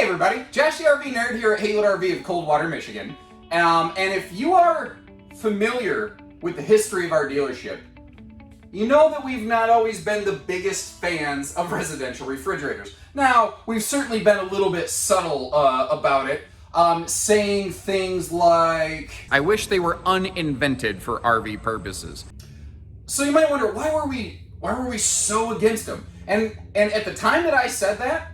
everybody, Josh the RV Nerd here at Haylett RV of Coldwater, Michigan. And if you are familiar with the history of our dealership, you know that we've not always been the biggest fans of residential refrigerators. Now, we've certainly been a little bit subtle about it, saying things like, I wish they were uninvented for RV purposes. So you might wonder, why were we so against them? And at the time that I said that,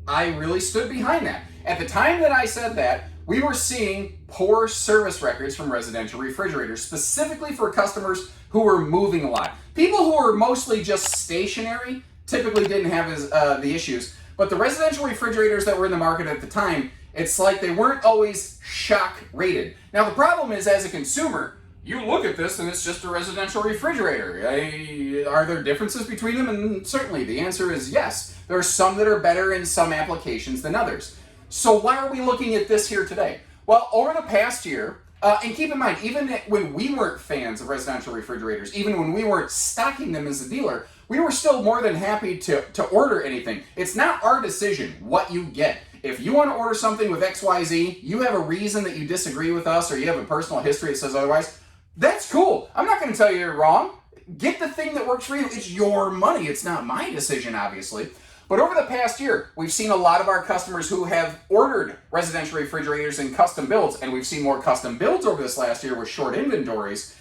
I really stood behind that. At the time that I said that, we were seeing poor service records from residential refrigerators, specifically for customers who were moving a lot. People who were mostly just stationary typically didn't have the issues, but the residential refrigerators that were in the market at the time, it's like they weren't always shock rated. Now the problem is, as a consumer, you look at this and it's just a residential refrigerator. Are there differences between them? And certainly the answer is yes. There are some that are better in some applications than others. So why are we looking at this here today? Well, over the past year, and keep in mind, even when we weren't fans of residential refrigerators, even when we weren't stocking them as a dealer, we were still more than happy to order anything. It's not our decision what you get. If you want to order something with XYZ, you have a reason that you disagree with us or you have a personal history that says otherwise, that's cool. I'm not going to tell you you're wrong. Get the thing that works for you. It's your money. It's not my decision, obviously. But over the past year, we've seen a lot of our customers who have ordered residential refrigerators in custom builds, and we've seen more custom builds over this last year with short inventories,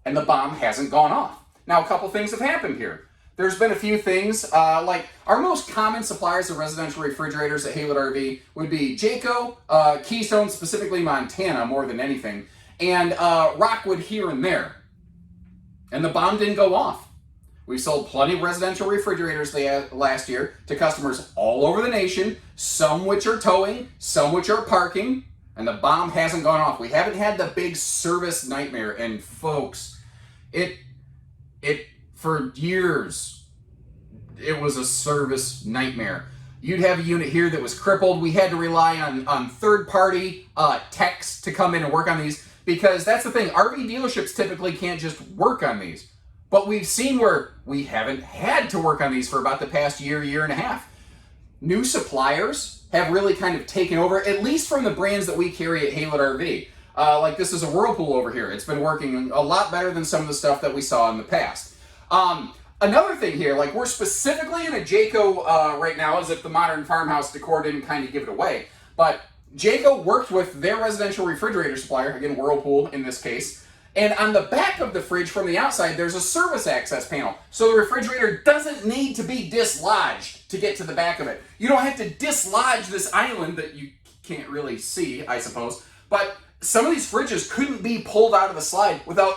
and the bomb hasn't gone off. Now, a couple things have happened here. There's been a few things, like our most common suppliers of residential refrigerators at Haylett RV would be Jayco, Keystone, specifically Montana more than anything, and Rockwood here and there. And the bomb didn't go off. We sold plenty of residential refrigerators last year to customers all over the nation, some which are towing, some which are parking, and the bomb hasn't gone off. We haven't had the big service nightmare, and folks, for years, it was a service nightmare. You'd have a unit here that was crippled. We had to rely on third-party techs to come in and work on these, because that's the thing, RV dealerships typically can't just work on these. But we've seen where we haven't had to work on these for about the past year and a half. New suppliers have really kind of taken over, at least from the brands that we carry at Haylett RV. Like this is a Whirlpool over here. It's been working a lot better than some of the stuff that we saw in the past. Another thing here, like we're specifically in a Jayco right now, as if the modern farmhouse decor didn't kind of give it away. But Jayco worked with their residential refrigerator supplier, again Whirlpool in this case, and on the back of the fridge from the outside there's a service access panel. So the refrigerator doesn't need to be dislodged to get to the back of it. You don't have to dislodge this island that you can't really see, I suppose. But some of these fridges couldn't be pulled out of the slide without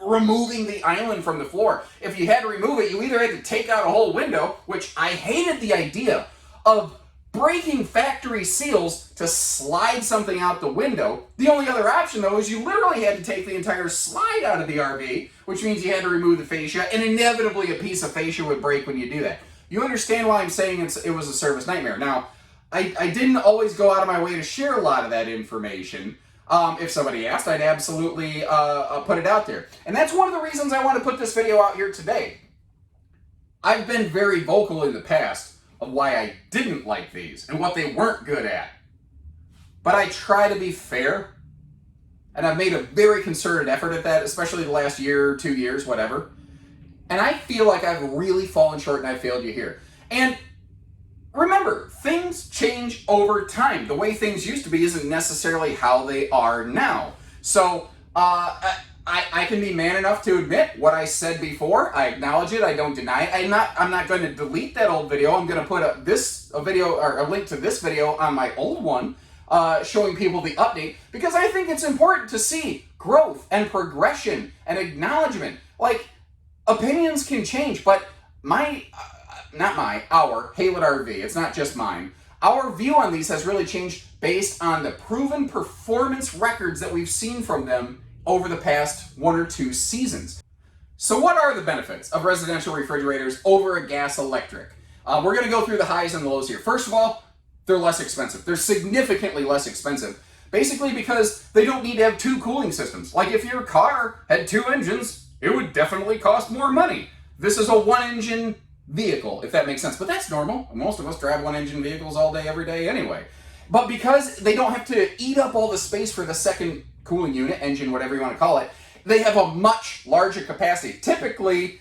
removing the island from the floor. If you had to remove it, you either had to take out a whole window, which I hated the idea of breaking factory seals to slide something out the window. The only other option, though, is you literally had to take the entire slide out of the RV, which means you had to remove the fascia, and inevitably a piece of fascia would break when you do that. You understand why I'm saying it was a service nightmare. Now, I didn't always go out of my way to share a lot of that information. If somebody asked, I'd absolutely put it out there. And that's one of the reasons I want to put this video out here today. I've been very vocal in the past of why I didn't like these and what they weren't good at. But I try to be fair, and I've made a very concerted effort at that, especially the last year, 2 years, whatever. And I feel like I've really fallen short and I failed you here. And remember, things change over time. The way things used to be isn't necessarily how they are now. So I can be man enough to admit what I said before. I acknowledge it. I don't deny it. I'm not going to delete that old video. I'm going to put a video or a link to this video on my old one, showing people the update, because I think it's important to see growth and progression and acknowledgement. Like, opinions can change, but our Haylett RV, it's not just mine, our view on these has really changed based on the proven performance records that we've seen from them over the past 1 or 2 seasons. So what are the benefits of residential refrigerators over a gas electric? We're going to go through the highs and the lows here. First of all, they're less expensive. They're significantly less expensive, basically because they don't need to have 2 cooling systems. Like if your car had 2 engines, it would definitely cost more money. This is a 1-engine vehicle, if that makes sense. But that's normal. Most of us drive one-engine vehicles all day, every day anyway. But because they don't have to eat up all the space for the second cooling unit, engine, whatever you want to call it, they have a much larger capacity. Typically,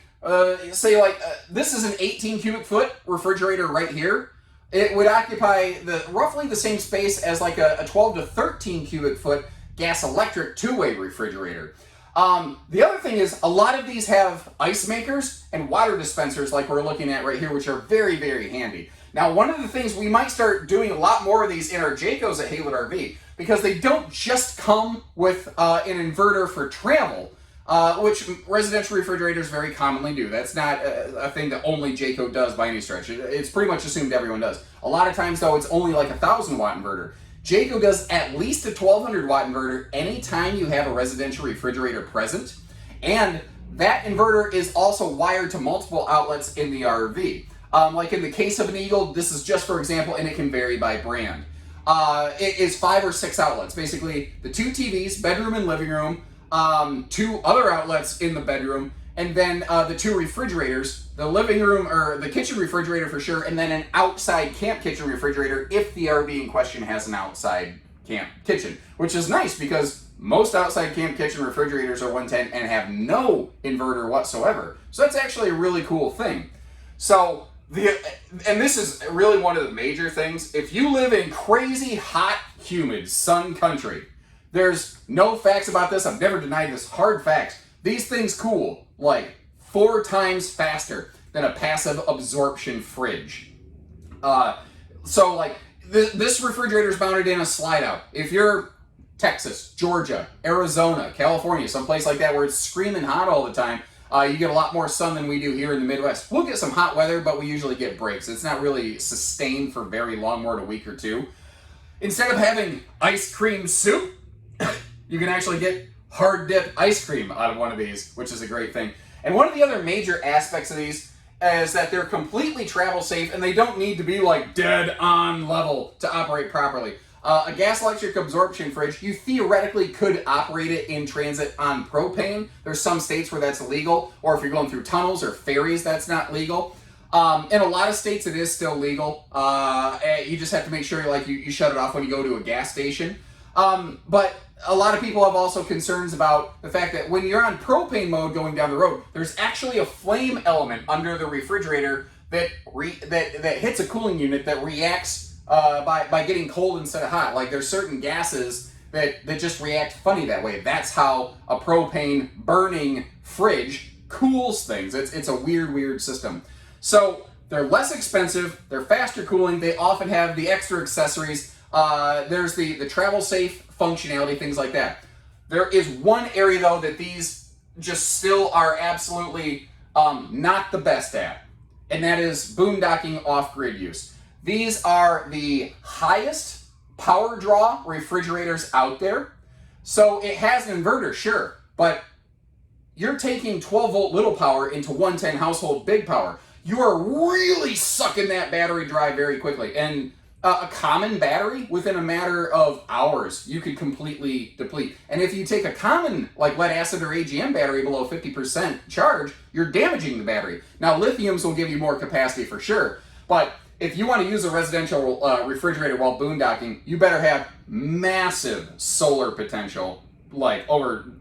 say like this is an 18 cubic foot refrigerator right here. It would occupy roughly the same space as like a 12 to 13 cubic foot gas electric two-way refrigerator. The other thing is a lot of these have ice makers and water dispensers like we're looking at right here, which are very, very handy. Now, one of the things we might start doing a lot more of these in our Jaycos at Haylett RV, because they don't just come with an inverter for travel, which residential refrigerators very commonly do. That's not a thing that only Jayco does by any stretch. It's pretty much assumed everyone does. A lot of times, though, it's only like a 1,000 watt inverter. Jayco does at least a 1,200 watt inverter anytime you have a residential refrigerator present, and that inverter is also wired to multiple outlets in the RV. Like in the case of an Eagle, this is just for example, and it can vary by brand. It is 5 or 6 outlets, basically the 2 TVs, bedroom and living room, 2 other outlets in the bedroom, and then the 2 refrigerators, the living room or the kitchen refrigerator for sure, and then an outside camp kitchen refrigerator if the RV in question has an outside camp kitchen, which is nice because most outside camp kitchen refrigerators are 110 and have no inverter whatsoever. So that's actually a really cool thing. So and this is really one of the major things. If you live in crazy, hot, humid, sun country, there's no facts about this. I've never denied this. Hard facts. These things cool like 4 times faster than a passive absorption fridge. So like this refrigerator is mounted in a slide out. If you're Texas, Georgia, Arizona, California, someplace like that where it's screaming hot all the time, you get a lot more sun than we do here in the Midwest. We'll get some hot weather, but we usually get breaks. It's not really sustained for very long, more than a week or 2. Instead of having ice cream soup, you can actually get hard dip ice cream out of one of these, which is a great thing. And one of the other major aspects of these is that they're completely travel safe and they don't need to be like dead on level to operate properly. A gas electric absorption fridge, you theoretically could operate it in transit on propane. There's some states where that's illegal, or if you're going through tunnels or ferries, that's not legal. In a lot of states, it is still legal. You just have to make sure you shut it off when you go to a gas station. But a lot of people have also concerns about the fact that when you're on propane mode going down the road, there's actually a flame element under the refrigerator that hits a cooling unit that reacts by getting cold instead of hot. Like there's certain gases that just react funny that way. That's how a propane burning fridge cools things. It's a weird system. So they're less expensive, they're faster cooling, they often have the extra accessories. There's the travel safe functionality, things like that. There is one area though that these just still are absolutely not the best at, and that is boondocking off-grid use. These are the highest power draw refrigerators out there. So it has an inverter, sure, but you're taking 12 volt little power into 110 household big power. You are really sucking that battery dry very quickly. And a common battery, within a matter of hours, you could completely deplete. And if you take a common, like lead acid or AGM battery below 50% charge, you're damaging the battery. Now, lithiums will give you more capacity for sure, but if you want to use a residential refrigerator while boondocking, you better have massive solar potential, like over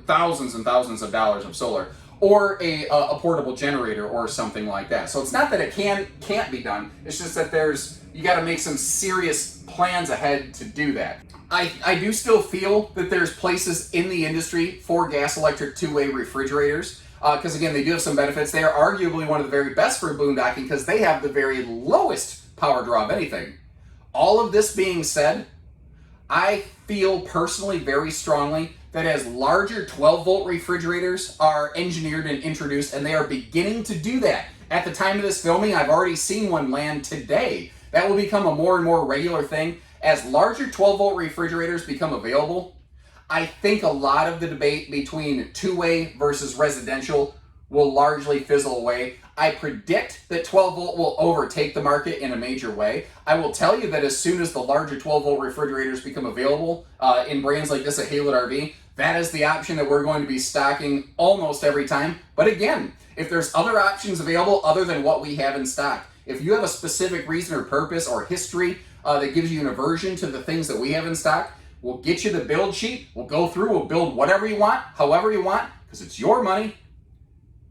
thousands and thousands of dollars of solar, or a portable generator or something like that. So it's not that it can't be done, it's just that you got to make some serious plans ahead to do that. I do still feel that there's places in the industry for gas electric two-way refrigerators, because again, they do have some benefits. They are arguably one of the very best for boondocking because they have the very lowest power draw of anything. All of this being said, I feel personally very strongly that as larger 12 volt refrigerators are engineered and introduced, and they are beginning to do that. At the time of this filming, I've already seen one land today. That will become a more and more regular thing. As larger 12 volt refrigerators become available, I think a lot of the debate between two-way versus residential will largely fizzle away. I predict that 12 volt will overtake the market in a major way. I will tell you that as soon as the larger 12 volt refrigerators become available in brands like this at Haylett RV, that is the option that we're going to be stocking almost every time. But again, if there's other options available other than what we have in stock, if you have a specific reason or purpose or history that gives you an aversion to the things that we have in stock, we'll get you the build sheet. We'll go through, we'll build whatever you want, however you want, because it's your money.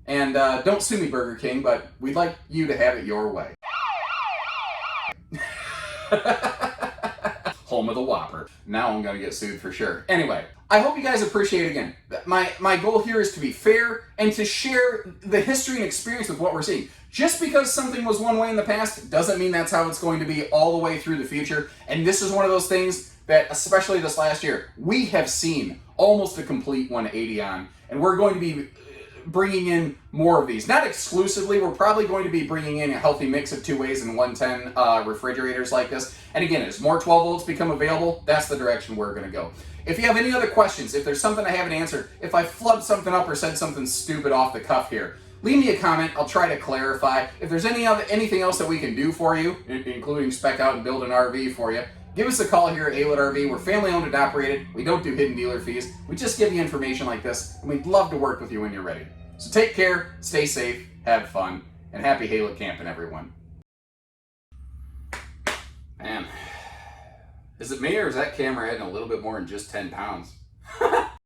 And don't sue me, Burger King, but we'd like you to have it your way. Home of the Whopper. Now I'm gonna get sued for sure. Anyway, I hope you guys appreciate it again. My goal here is to be fair and to share the history and experience with what we're seeing. Just because something was one way in the past doesn't mean that's how it's going to be all the way through the future. And this is one of those things that, especially this last year, we have seen almost a complete 180 on, and we're going to be bringing in more of these. Not exclusively, we're probably going to be bringing in a healthy mix of 2-ways and 110 refrigerators like this. And again, as more 12 volts become available, that's the direction we're going to go. If you have any other questions, if there's something I haven't answered, if I flubbed something up or said something stupid off the cuff here, leave me a comment. I'll try to clarify. If there's anything else that we can do for you, including spec out and build an RV for you, give us a call here at Haylett RV. We're family owned and operated. We don't do hidden dealer fees. We just give you information like this, and we'd love to work with you when you're ready. So take care, stay safe, have fun, and happy Haylett camping, everyone. Man, is it me or is that camera adding a little bit more than just 10 pounds?